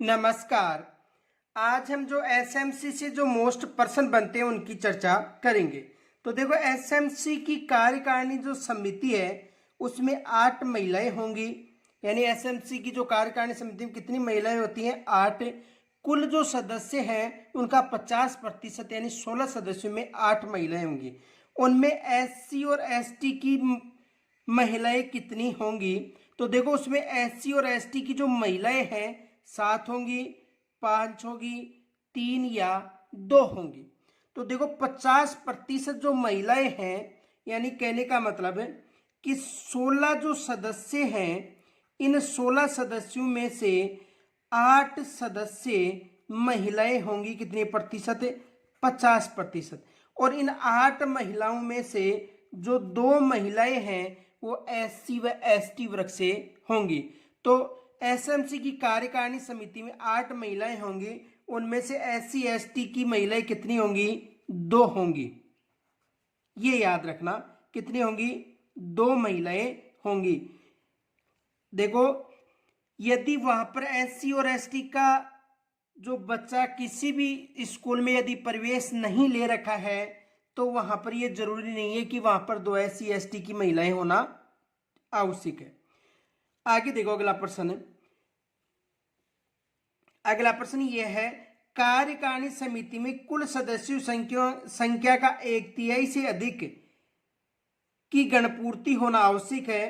नमस्कार। आज हम जो एसएमसी से जो मोस्ट पर्सन बनते हैं उनकी चर्चा करेंगे। तो देखो, एसएमसी की कार्यकारिणी जो समिति है उसमें 8 महिलाएं होंगी। यानी एसएमसी की जो कार्यकारिणी समिति में कितनी महिलाएं होती हैं? 8। कुल जो सदस्य हैं उनका 50% यानी 16 सदस्यों में 8 महिलाएं होंगी। उनमें एससी और एसटी की महिलाएं कितनी होंगी? तो देखो, उसमें एससी और एसटी की जो महिलाएं हैं 7 होंगी, 5 होगी, 3 या 2 होंगी। तो देखो, 50% जो महिलाएं हैं, यानी कहने का मतलब है कि 16 जो सदस्य हैं, इन 16 सदस्यों में से 8 सदस्य महिलाएं होंगी। कितने प्रतिशत? 50%। और इन 8 महिलाओं में से जो 2 महिलाएं हैं वो एससी व एसटी वर्ग से होंगी। तो एसएमसी की कार्यकारिणी समिति में 8 महिलाएं होंगी। उनमें से एससी एसटी की महिलाएं कितनी होंगी? 2 होंगी। ये याद रखना, कितनी होंगी? 2 महिलाएं होंगी। देखो, यदि वहां पर एससी और एसटी का जो बच्चा किसी भी स्कूल में यदि प्रवेश नहीं ले रखा है तो वहां पर यह जरूरी नहीं है कि वहां पर 2 एससी एसटी की महिलाएं होना आवश्यक है। आगे देखो, अगला प्रश्न। अगला प्रश्न यह है, कार्यकारिणी समिति में कुल सदस्यों संख्या का 1/3 से अधिक की गणपूर्ति होना आवश्यक है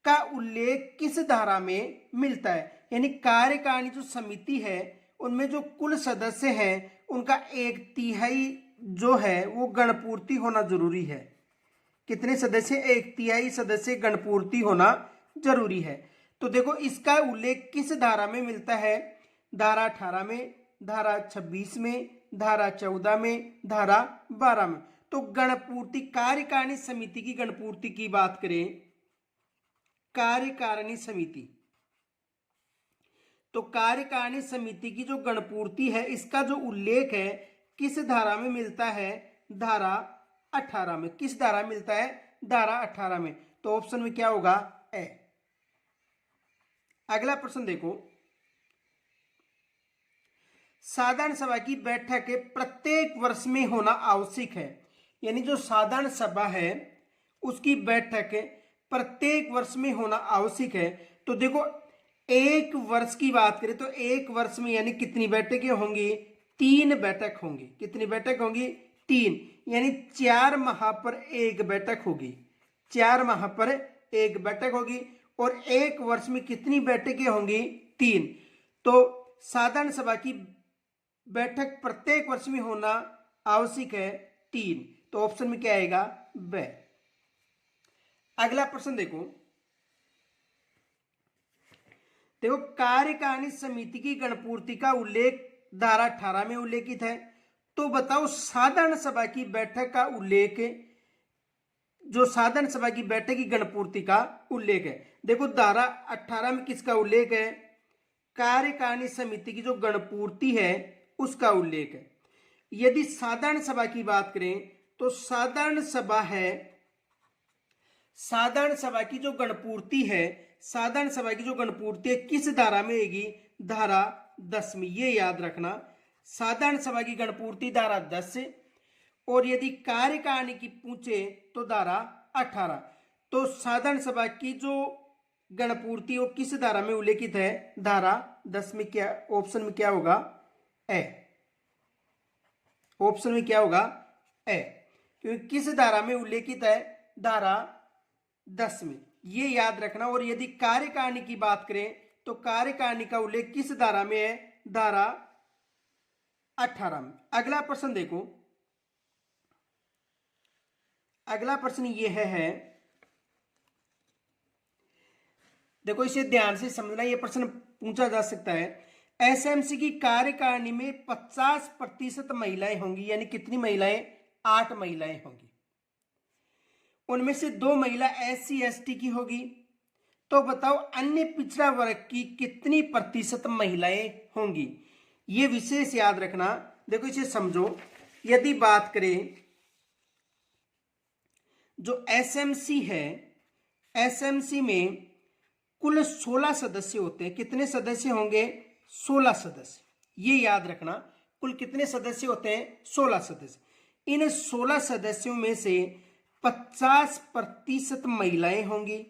का उल्लेख किस धारा में मिलता है? यानी कार्यकारिणी जो समिति है उनमें जो कुल सदस्य हैं उनका 1/3 जो है वो गणपूर्ति होना जरूरी है। कितने सदस्य? 1/3 सदस्य गणपूर्ति होना जरूरी है। तो देखो, इसका उल्लेख किस धारा में मिलता है? धारा 18 में, धारा 26 में, धारा 14 में, धारा 12 में। तो गणपूर्ति, कार्यकारिणी समिति की गणपूर्ति की बात करें, कार्यकारिणी समिति, तो कार्यकारिणी समिति की जो गणपूर्ति है इसका जो उल्लेख है किस धारा में मिलता है? धारा 18 में। किस धारा में मिलता है? धारा 18 में। तो ऑप्शन में क्या होगा? ए। अगला प्रश्न देखो, साधारण सभा की बैठक प्रत्येक वर्ष में होना आवश्यक है। यानी जो साधारण सभा है उसकी बैठक प्रत्येक वर्ष में होना आवश्यक है। तो देखो, एक वर्ष की बात करें तो एक वर्ष में यानी कितनी बैठकें होंगी? 3 बैठक होंगी। कितनी बैठक होंगी? 3। यानी 4 माह पर एक बैठक होगी। 4 माह पर एक बैठक होगी। और एक वर्ष में कितनी बैठकें होंगी? 3। तो साधारण सभा की बैठक प्रत्येक वर्ष में होना आवश्यक है 3। तो ऑप्शन में क्या आएगा? ब। अगला प्रश्न देखो, कार्यकारिणी समिति की गणपूर्ति का उल्लेख धारा 18 में उल्लेखित है। तो बताओ, साधारण सभा की बैठक का उल्लेख, जो साधारण सभा की बैठक की गणपूर्ति का उल्लेख है, देखो धारा 18 में किसका उल्लेख है? कार्यकारिणी समिति की जो गणपूर्ति है उसका उल्लेख है। यदि साधारण सभा की बात करें तो साधारण सभा है, साधारण सभा की जो गणपूर्ति है, साधारण सभा की जो गणपूर्ति है किस धारा में होगी? धारा 10 में। ये याद रखना, साधारण सभा की गणपूर्ति धारा 10। और यदि कार्यकारिणी की पूछे तो धारा 18। तो साधारण सभा की जो गणपूर्ति वो किस धारा में उल्लेखित है? धारा 10 में। क्या ऑप्शन में क्या होगा? ए। ऑप्शन में क्या होगा? ए। क्योंकि किस धारा में उल्लेखित है? धारा 10 में। ये याद रखना। और यदि कार्यकारिणी की बात करें तो कार्यकारिणी का उल्लेख किस धारा में है? धारा 18 में। अगला प्रश्न देखो, अगला प्रश्न यह है, देखो इसे ध्यान से समझना, यह प्रश्न पूछा जा सकता है। एसएमसी की कार्यकारिणी में 50% महिलाएं होंगी। यानी कितनी महिलाएं? 8 महिलाएं होंगी। उनमें से 2 महिला एससी एसटी की होगी। तो बताओ, अन्य पिछड़ा वर्ग की कितनी प्रतिशत महिलाएं होंगी? ये विशेष याद रखना। देखो, इसे समझो। यदि बात करें, जो एसएमसी है, एसएमसी में कुल 16 सदस्य होते हैं। कितने सदस्य होंगे? 16 सदस्य, ये याद रखना। कुल कितने सदस्य होते हैं? 16 सदस्य। इन 16 सदस्यों में से 50% महिलाएं होंगी।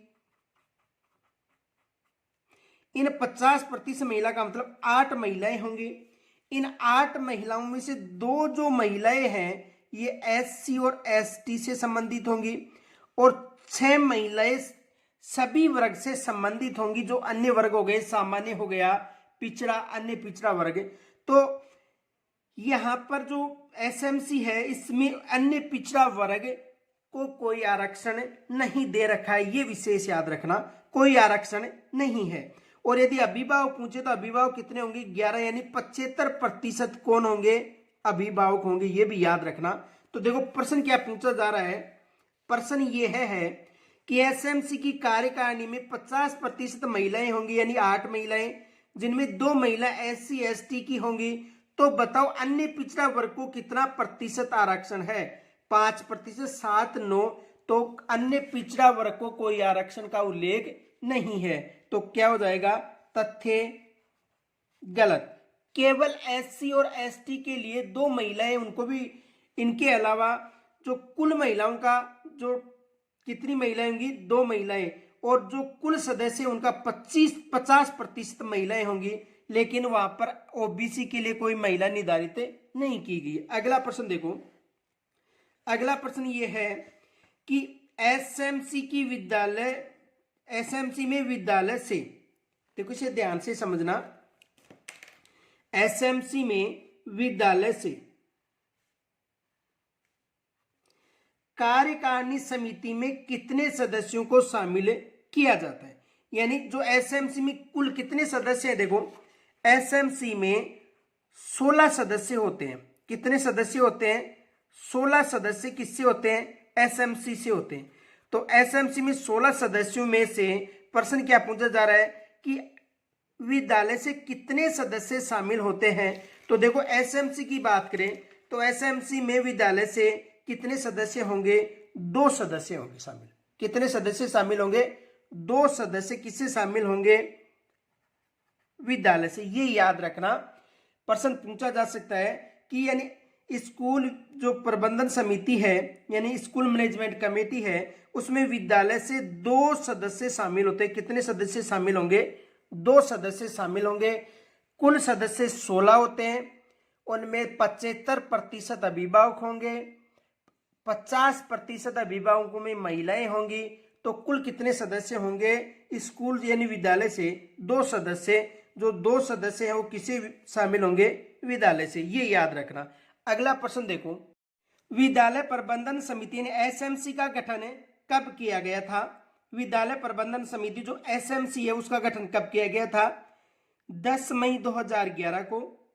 इन 50% महिला का मतलब 8 महिलाएं होंगी। इन 8 महिलाओं में से 2 जो महिलाएं हैं ये एससी और एसटी से संबंधित होंगी, और 6 महिलाएं सभी वर्ग से संबंधित होंगी, जो अन्य वर्ग हो गए, सामान्य हो गया, पिछड़ा, अन्य पिछड़ा वर्ग। तो यहां पर जो एसएमसी है इसमें अन्य पिछड़ा वर्ग को कोई आरक्षण नहीं दे रखा है, ये विशेष याद रखना, कोई आरक्षण नहीं है। और यदि अभिभावक पूछे तो अभिभावक कितने होंगे? 11, यानी 75% कौन होंगे? अभिभावक होंगे, ये भी याद रखना। तो देखो प्रश्न क्या पूछा जा रहा है। प्रश्न ये है कि एसएमसी की कार्यकारिणी में 50% महिलाएं होंगी, यानी 8 महिलाएं, जिनमें 2 महिला एससी एसटी की होंगी। तो बताओ अन्य पिछड़ा वर्ग को कितना प्रतिशत आरक्षण है? 5%, 7, 9। तो अन्य पिछड़ा वर्ग को कोई आरक्षण का उल्लेख नहीं है। तो क्या हो जाएगा? तथ्य गलत। केवल एससी और एसटी के लिए 2 महिलाएं, उनको भी, इनके अलावा जो कुल महिलाओं का जो कितनी महिलाएं होंगी? 2 महिलाएं, और जो कुल सदस्य उनका 50% महिलाएं होंगी, लेकिन वहां पर ओबीसी के लिए कोई महिला निर्धारित नहीं की गई। अगला प्रश्न देखो। अगला प्रश्न ये है कि एसएमसी में विद्यालय से, देखो इसे ध्यान से समझना, एसएमसी में विद्यालय से कार्यकारिणी समिति में कितने सदस्यों को शामिल किया जाता है? यानी जो एसएमसी में कुल कितने सदस्य हैं? देखो एसएमसी में 16 सदस्य होते हैं। कितने सदस्य होते हैं? 16 सदस्य किससे होते हैं? एसएमसी से होते हैं। तो एसएमसी में 16 सदस्यों में से प्रश्न क्या पूछा जा रहा है कि विद्यालय से कितने सदस्य शामिल होते हैं? तो देखो एसएमसी की बात करें तो एसएमसी में विद्यालय से कितने सदस्य होंगे? 2 सदस्य होंगे शामिल। कितने सदस्य शामिल होंगे? 2 सदस्य किससे शामिल होंगे? विद्यालय से, ये याद रखना। प्रश्न पूछा जा सकता है कि यानी स्कूल जो प्रबंधन समिति है, यानी स्कूल मैनेजमेंट कमेटी है, उसमें विद्यालय से 2 सदस्य शामिल होते हैं। कितने सदस्य शामिल होंगे? 2 सदस्य शामिल होंगे। कुल सदस्य 16 होते हैं, उनमें 75% अभिभावक होंगे, 50% अभिभावकों में महिलाएं होंगी। तो कुल कितने सदस्य होंगे? स्कूल यानी विद्यालय से 2 सदस्य, जो 2 सदस्य हैं वो किसे शामिल होंगे? विद्यालय से, ये याद रखना। अगला प्रश्न देखो। विद्यालय प्रबंधन समिति ने एसएमसी का गठन कब किया गया था? विद्यालय प्रबंधन समिति जो एसएमसी है उसका गठन कब किया गया था? 10 मई 2011 को,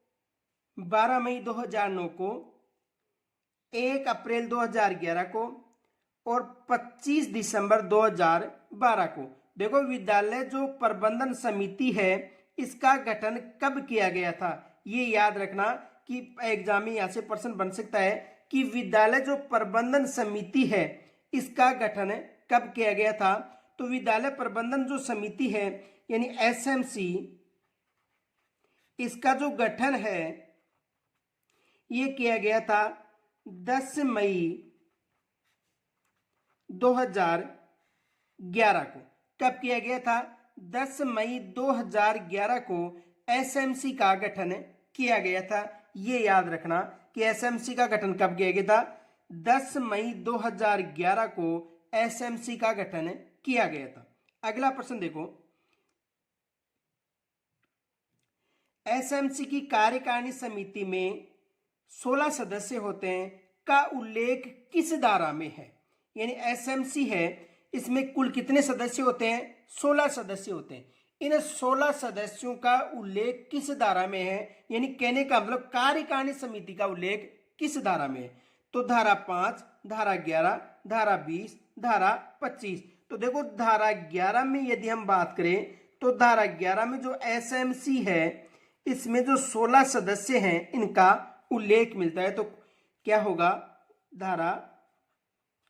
12 मई 2009 को, 1 अप्रैल 2011 को, और 25 दिसंबर 2012 को। देखो विद्यालय जो प्रबंधन समिति है इसका गठन कब किया गया था? ये याद रखना कि एग्जाम में यहां से प्रश्न बन सकता है कि विद्यालय जो प्रबंधन समिति है इसका गठन कब किया गया था? तो विद्यालय प्रबंधन जो समिति है यानी एसएमसी, इसका जो गठन है ये किया गया था 10 मई 2011 को। कब किया गया था? 10 मई 2011 को एसएमसी का गठन किया गया था। ये याद रखना कि एसएमसी का गठन कब किया गया था? 10 मई 2011 को एसएमसी का गठन किया गया था। अगला प्रश्न देखो। एसएमसी की कार्यकारिणी समिति में 16 सदस्य होते हैं का उल्लेख किस धारा में है? यानी एसएमसी है, इसमें कुल कितने सदस्य होते हैं? 16 सदस्य होते हैं। इन 16 सदस्यों का उल्लेख किस धारा में है? यानी कहने का मतलब कार्यकारिणी समिति का उल्लेख किस धारा में है? तो धारा 5, धारा 11, धारा 20, धारा 25। तो देखो धारा 11 में यदि हम बात करें तो धारा 11 में जो एसएमसी है इसमें जो 16 सदस्य हैं इनका उल्लेख मिलता है। तो क्या होगा? धारा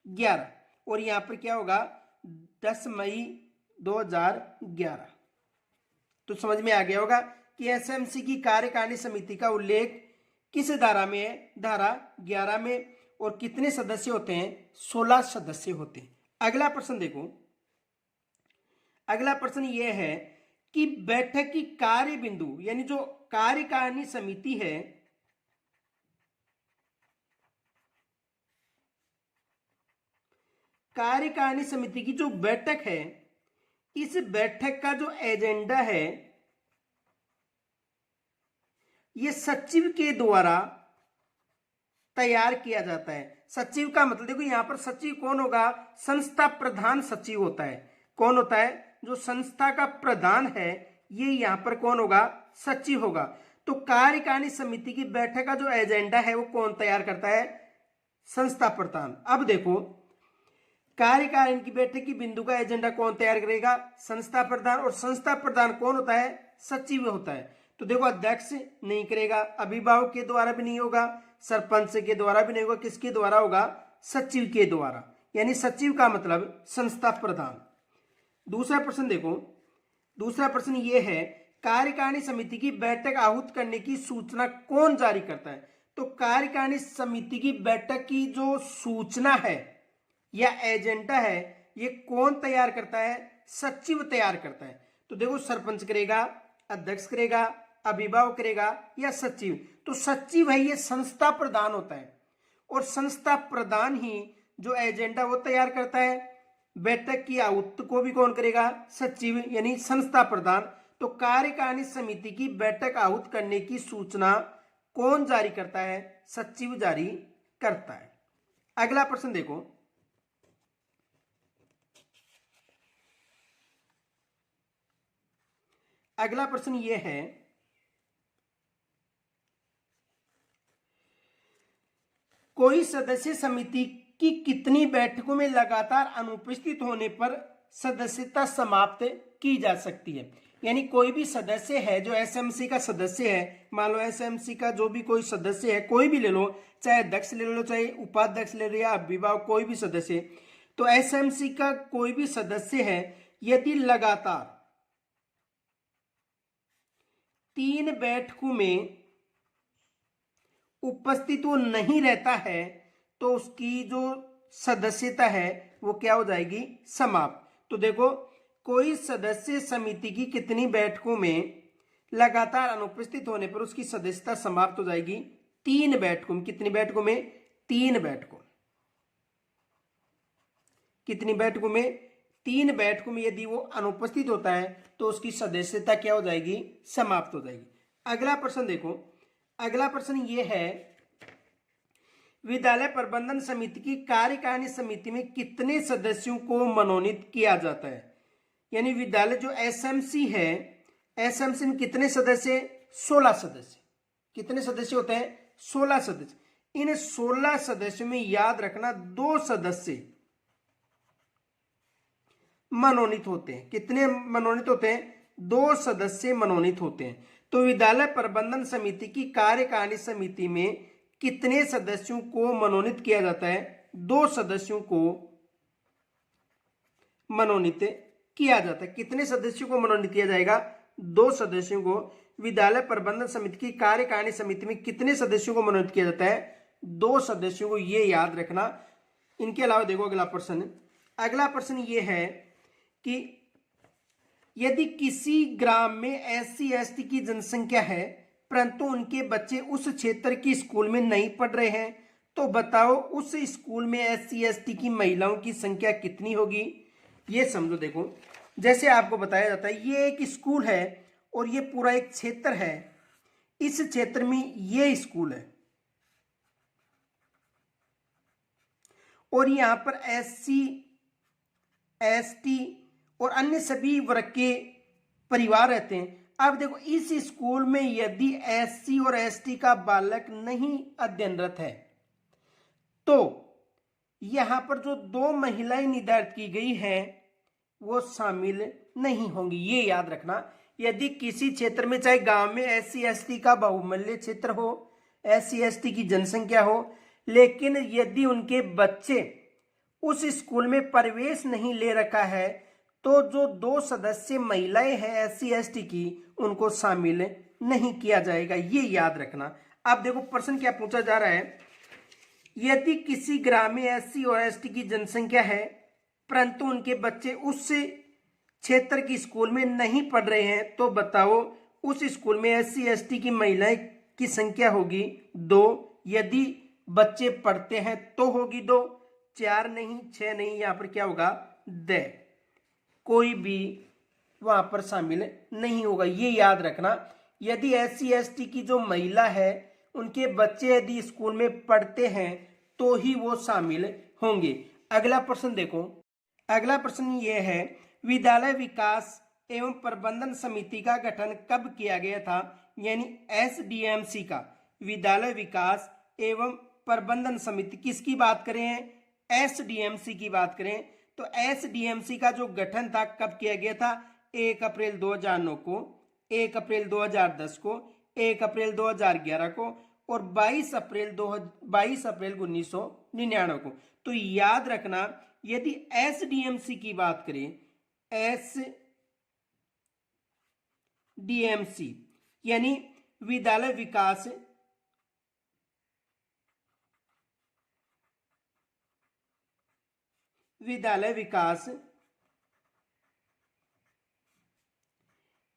11। और यहां पर क्या होगा? 10 मई 2011। तो समझ में आ गया होगा कि एसएमसी की कार्यकारिणी समिति का उल्लेख किस धारा में है, धारा 11 में, और कितने सदस्य होते हैं, 16 सदस्य होते हैं। अगला प्रश्न देखो, अगला प्रश्न यह है कि बैठक की कार्य बिंदु यानी जो कार्यकारिणी समिति है, कार्यकारिणी समिति की जो बैठक है, इस बैठक का जो एजेंडा है ये सचिव के द्वारा तैयार किया जाता है। सचिव का मतलब देखो यहां पर सचिव कौन होगा, संस्था प्रधान सचिव होता है। कौन होता है, जो संस्था का प्रधान है ये यहां पर कौन होगा, सचिव होगा। तो कार्यकारिणी समिति की बैठक का जो एजेंडा है वो कौन तैयार करता है, संस्था प्रधान। अब देखो कार्यकारिणी की बैठक की बिंदु का एजेंडा कौन तैयार करेगा, संस्था प्रधान, और संस्था प्रधान कौन होता है, सचिव होता है। तो देखो अध्यक्ष नहीं करेगा, अभिभावक के द्वारा भी नहीं होगा, सरपंच के द्वारा भी नहीं होगा, किसके द्वारा होगा, सचिव के द्वारा, यानी सचिव का मतलब संस्था प्रधान। दूसरा प्रश्न देखो, दूसरा प्रश्न ये है कार्यकारिणी समिति की बैठक आहूत करने की सूचना कौन जारी करता है। तो कार्यकारिणी समिति की बैठक की जो सूचना है या एजेंडा है ये कौन तैयार करता है, सचिव तैयार करता है। तो देखो सरपंच करेगा, अध्यक्ष करेगा, अभिभावक करेगा या सचिव। तो सचिव है ये संस्था प्रधान होता है, और संस्था प्रधान ही जो एजेंडा वो तैयार करता है। बैठक की आहूत को भी कौन करेगा, सचिव यानी संस्था प्रधान। तो कार्यकारिणी समिति की बैठक आहूत करने की सूचना कौन जारी करता है, सचिव जारी करता है। अगला प्रश्न देखो, अगला प्रश्न यह है कोई सदस्य समिति की कितनी बैठकों में लगातार अनुपस्थित होने पर सदस्यता समाप्त की जा सकती है। यानी कोई भी सदस्य है जो एसएमसी का सदस्य है, मान लो एसएमसी का जो भी कोई सदस्य है, कोई भी ले लो, चाहे अध्यक्ष ले लो, चाहे उपाध्यक्ष ले लो या अभिभावक, कोई भी सदस्य, तो एसएमसी का कोई भी सदस्य है यदि लगातार 3 बैठकों में उपस्थित वो नहीं रहता है तो उसकी जो सदस्यता है वो क्या हो जाएगी, समाप्त। तो देखो कोई सदस्य समिति की कितनी बैठकों में लगातार अनुपस्थित होने पर उसकी सदस्यता समाप्त हो जाएगी, 3 बैठकों में। कितनी बैठकों में, 3 बैठकों। कितनी बैठकों में, 3 बैठकों में यदि वो अनुपस्थित होता है तो उसकी सदस्यता क्या हो जाएगी, समाप्त हो जाएगी। अगला प्रश्न देखो, अगला प्रश्न ये है विद्यालय प्रबंधन समिति की कार्यकारिणी समिति में कितने सदस्यों को मनोनीत किया जाता है। यानी विद्यालय जो एसएमसी है, एसएमसी में कितने सदस्य, 16 सदस्य। कितने सदस्य होते हैं, 16 सदस्य। इन 16 सदस्यों में याद रखना 2 सदस्य मनोनीत होते हैं। कितने मनोनीत होते हैं, 2 सदस्य मनोनीत होते हैं। तो विद्यालय प्रबंधन समिति की कार्यकारिणी समिति में कितने सदस्यों को मनोनीत किया जाता है, 2 सदस्यों को मनोनीत किया जाता है। कितने सदस्यों को मनोनीत किया जाएगा, 2 सदस्यों को। विद्यालय प्रबंधन समिति की कार्यकारिणी समिति में कितने सदस्यों को मनोनीत किया जाता है, 2 सदस्यों को, ये याद रखना। इनके अलावा देखो अगला प्रश्न, अगला प्रश्न ये है कि यदि किसी ग्राम में एससी एसटी की जनसंख्या है परंतु उनके बच्चे उस क्षेत्र की स्कूल में नहीं पढ़ रहे हैं तो बताओ उस स्कूल में एससी एसटी की महिलाओं की संख्या कितनी होगी। ये समझो, देखो जैसे आपको बताया जाता है ये एक स्कूल है और ये पूरा एक क्षेत्र है, इस क्षेत्र में ये स्कूल है और यहाँ पर एससी एसटी और अन्य सभी वर्ग के परिवार रहते हैं। अब देखो इस स्कूल में यदि एससी और एसटी का बालक नहीं अध्ययनरत है तो यहां पर जो 2 महिलाएं निर्धारित की गई हैं वो शामिल नहीं होंगी। ये याद रखना, यदि किसी क्षेत्र में चाहे गांव में एससी एसटी का बहुमूल्य क्षेत्र हो, एससी एसटी की जनसंख्या हो, लेकिन यदि उनके बच्चे उस स्कूल में प्रवेश नहीं ले रखा है तो जो 2 सदस्य महिलाएं हैं एससी एसटी की उनको शामिल नहीं किया जाएगा, ये याद रखना। अब देखो प्रश्न क्या पूछा जा रहा है, यदि किसी ग्राम में SC और ST की जनसंख्या है परंतु उनके बच्चे उस क्षेत्र की स्कूल में नहीं पढ़ रहे हैं, तो बताओ उस स्कूल में SC ST की महिलाएं की संख्या होगी 2, यदि बच्चे पढ़ते हैं तो होगी 2, 4 नहीं, 6 नहीं, यहाँ पर क्या होगा द, कोई भी वहां पर शामिल नहीं होगा, ये याद रखना। यदि SC ST की जो महिला है उनके बच्चे यदि स्कूल में पढ़ते हैं तो ही वो शामिल होंगे। अगला प्रश्न देखो, अगला प्रश्न ये है, विद्यालय विकास एवं प्रबंधन समिति का गठन कब किया गया था, यानी SDMC का, विद्यालय विकास एवं प्रबंधन समिति किसकी बात करें, SDMC की बात करें, तो SDMC का जो गठन था कब किया गया था, 1 अप्रैल 2009 को, 1 अप्रैल 2010 को, 1 अप्रैल 2011 को और 22 अप्रैल 1999 को। तो याद रखना, यदि SDMC की बात करें, SDMC यानी विद्यालय विकास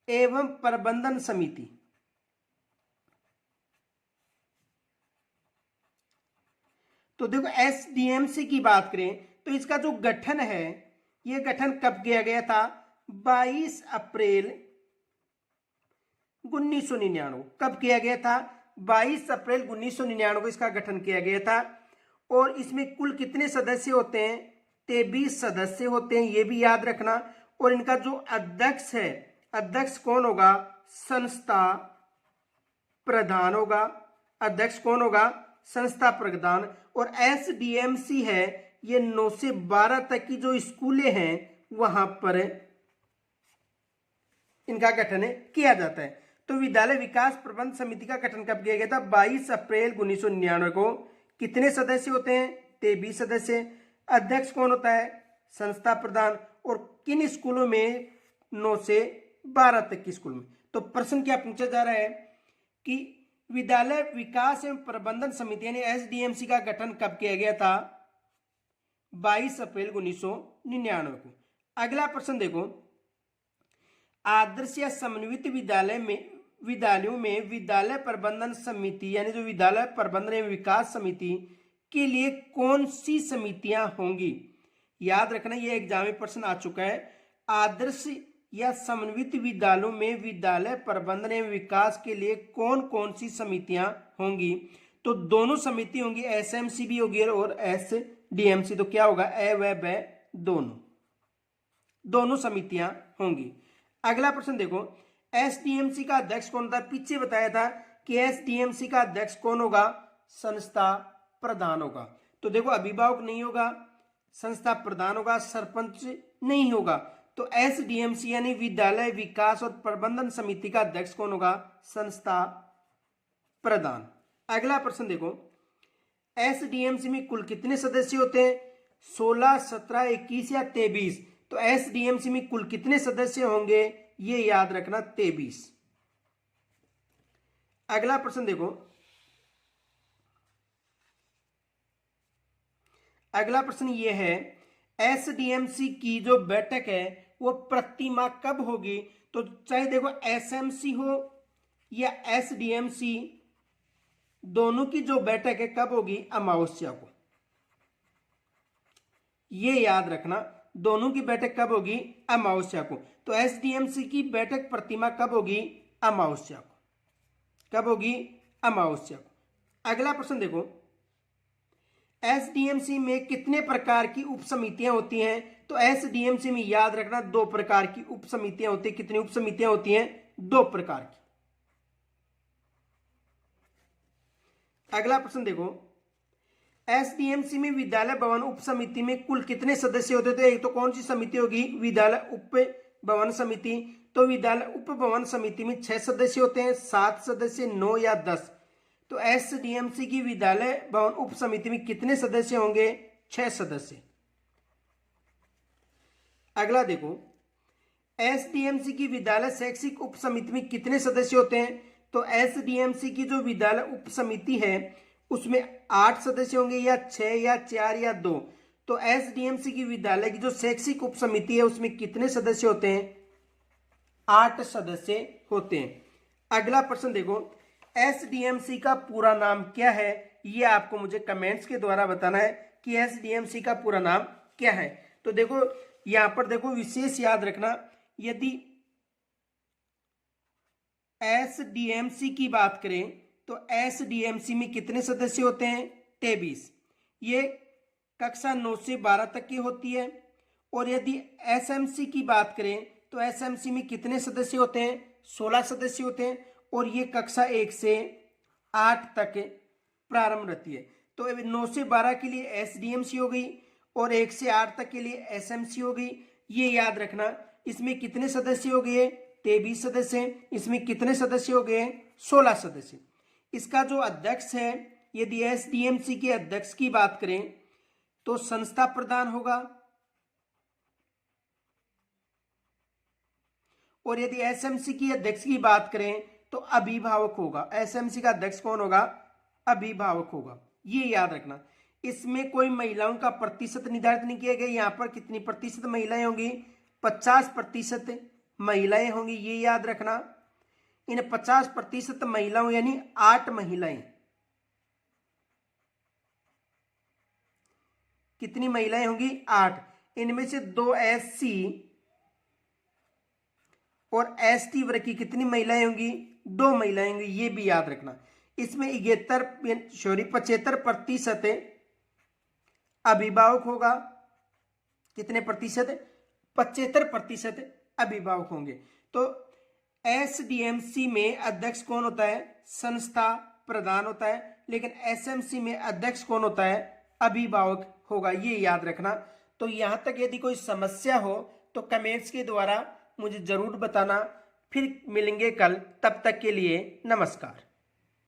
एवं प्रबंधन समिति, तो देखो SDMC की बात करें तो इसका जो गठन है, यह गठन कब किया गया था, 22 अप्रैल 1999। कब किया गया था, 22 अप्रैल 1999 को इसका गठन किया गया था। और इसमें कुल कितने सदस्य होते हैं, 23 सदस्य होते हैं, ये भी याद रखना। और इनका जो अध्यक्ष है, अध्यक्ष कौन होगा, संस्था प्रधान होगा, अध्यक्ष कौन होगा, संस्था प्रधान। और SDMC है, ये 9 से 12 तक की जो स्कूलें हैं वहां पर इनका गठन किया जाता है। तो विद्यालय विकास प्रबंध समिति का गठन कब किया गया था, 22 अप्रैल 1999 को। कितने सदस्य होते हैं, 23 सदस्य। अध्यक्ष कौन होता है, संस्था प्रधान। और किन स्कूलों में, 9 से 12 तक की स्कूल में। तो प्रश्न क्या पूछा जा रहा है कि विद्यालय विकास एवं प्रबंधन समिति यानी SDMC का गठन कब किया गया था, 22 अप्रैल 1999 को। अगला प्रश्न देखो, आदर्श या समन्वित विद्यालयों में विद्यालय प्रबंधन समिति यानी जो विद्यालय प्रबंधन एवं विकास समिति के लिए कौन सी समितियां होंगी। याद रखना, यह एग्जाम में प्रश्न आ चुका है। आदर्श या समन्वित विद्यालयों में विद्यालय प्रबंधन एवं विकास के लिए कौन कौन सी समितियां होंगी। तो दोनों समिति होंगी, SMC भी होगी और SDMC। तो क्या होगा, ए व ब दोनों समितियां होंगी। अगला प्रश्न देखो, SDMC का अध्यक्ष कौन था। पीछे बताया था कि SDMC का अध्यक्ष कौन होगा, संस्था प्रधान होगा। तो देखो, अभिभावक नहीं होगा, संस्था प्रधान होगा, सरपंच नहीं होगा। तो SDMC यानी विद्यालय विकास और प्रबंधन समिति का अध्यक्ष कौन होगा, संस्था प्रधान। अगला प्रश्न देखो, SDMC में कुल कितने सदस्य होते हैं, 16, 17, 21 या 23। तो SDMC में कुल कितने सदस्य होंगे, ये याद रखना, 23। अगला प्रश्न देखो, अगला प्रश्न ये है, SDMC की जो बैठक है वो प्रति माह कब होगी। तो चाहे देखो SMC हो या SDMC, दोनों की जो बैठक है कब होगी, अमावस्या को। ये याद रखना, दोनों की बैठक कब होगी, अमावस्या को। तो SDMC की बैठक प्रतिमा कब होगी, अमावस्या को। कब होगी, अमावस्या को। अगला प्रश्न देखो, SDMC में कितने प्रकार की उप समितियां होती हैं। तो SDMC में याद रखना, 2 प्रकार की उप समितियां होती हैं। कितनी उप समितियां होती हैं, 2 प्रकार की। अगला प्रश्न देखो, SDMC में विद्यालय भवन उप समिति में कुल कितने सदस्य होते थे। एक तो कौन सी समिति होगी, विद्यालय उप भवन समिति। तो विद्यालय उप भवन समिति में 6 सदस्य होते हैं, 7 सदस्य, 9 या 10। तो SDMC की विद्यालय भवन उप समिति में कितने सदस्य होंगे, 6 सदस्य। अगला देखो, SDMC की विद्यालय शैक्षिक उप समिति में कितने सदस्य होते हैं। तो एसडीएमसी की जो विद्यालय उप समिति है उसमें 8 सदस्य होंगे या 6 या 4 या 2। तो एसडीएमसी की विद्यालय की जो शैक्षिक उप समिति है उसमें कितने सदस्य होते हैं? 8 सदस्य होते हैं। अगला प्रश्न देखो, एसडीएमसी का पूरा नाम क्या है? ये आपको मुझे कमेंट्स के द्वारा बताना है कि एसडीएमसी का पूरा नाम क्या है। तो देखो यहां पर देखो विशेष याद रखना, यदि एसडीएमसी की बात करें तो एसडीएमसी में कितने सदस्य होते हैं? 23। ये कक्षा 9 से 12 तक की होती है। और यदि एसएमसी की बात करें तो एसएमसी में कितने सदस्य होते हैं? 16 सदस्य होते हैं। और ये कक्षा 1 से 8 तक प्रारंभ रहती है। तो 9 से 12 के लिए एसडीएमसी हो गई और 1 से 8 तक के लिए एसएमसी हो गई। ये याद रखना। इसमें कितने सदस्य हो गए? 23 सदस्य। इसमें कितने सदस्य हो गए? 16 सदस्य। इसका जो अध्यक्ष है, यदि एसडीएमसी के अध्यक्ष की बात करें तो संस्था प्रधान होगा। और यदि एसएमसी की अध्यक्ष की बात करें तो अभिभावक होगा। एसएमसी का अध्यक्ष कौन होगा? अभिभावक होगा। ये याद रखना। इसमें कोई महिलाओं का प्रतिशत निर्धारित नहीं किया गया। यहां पर कितनी प्रतिशत महिलाएं होंगी? 50% महिलाएं होंगी। ये याद रखना। इन 50% महिलाओं यानी 8 महिलाएं। कितनी महिलाएं होंगी? 8। इनमें से 2 एससी और एसटी वर्ग की कितनी महिलाएं होंगी? 2 महिलाएं होंगी। ये भी याद रखना। इसमें 75% अभिभावक होगा। कितने प्रतिशत? 75% अभिभावक होंगे। तो एसडीएमसी में अध्यक्ष कौन होता है? संस्था प्रधान होता है। लेकिन एसएमसी में अध्यक्ष कौन होता है? अभिभावक होगा। ये याद रखना। तो यहां तक यदि कोई समस्या हो तो कमेंट्स के द्वारा मुझे जरूर बताना। फिर मिलेंगे कल, तब तक के लिए नमस्कार।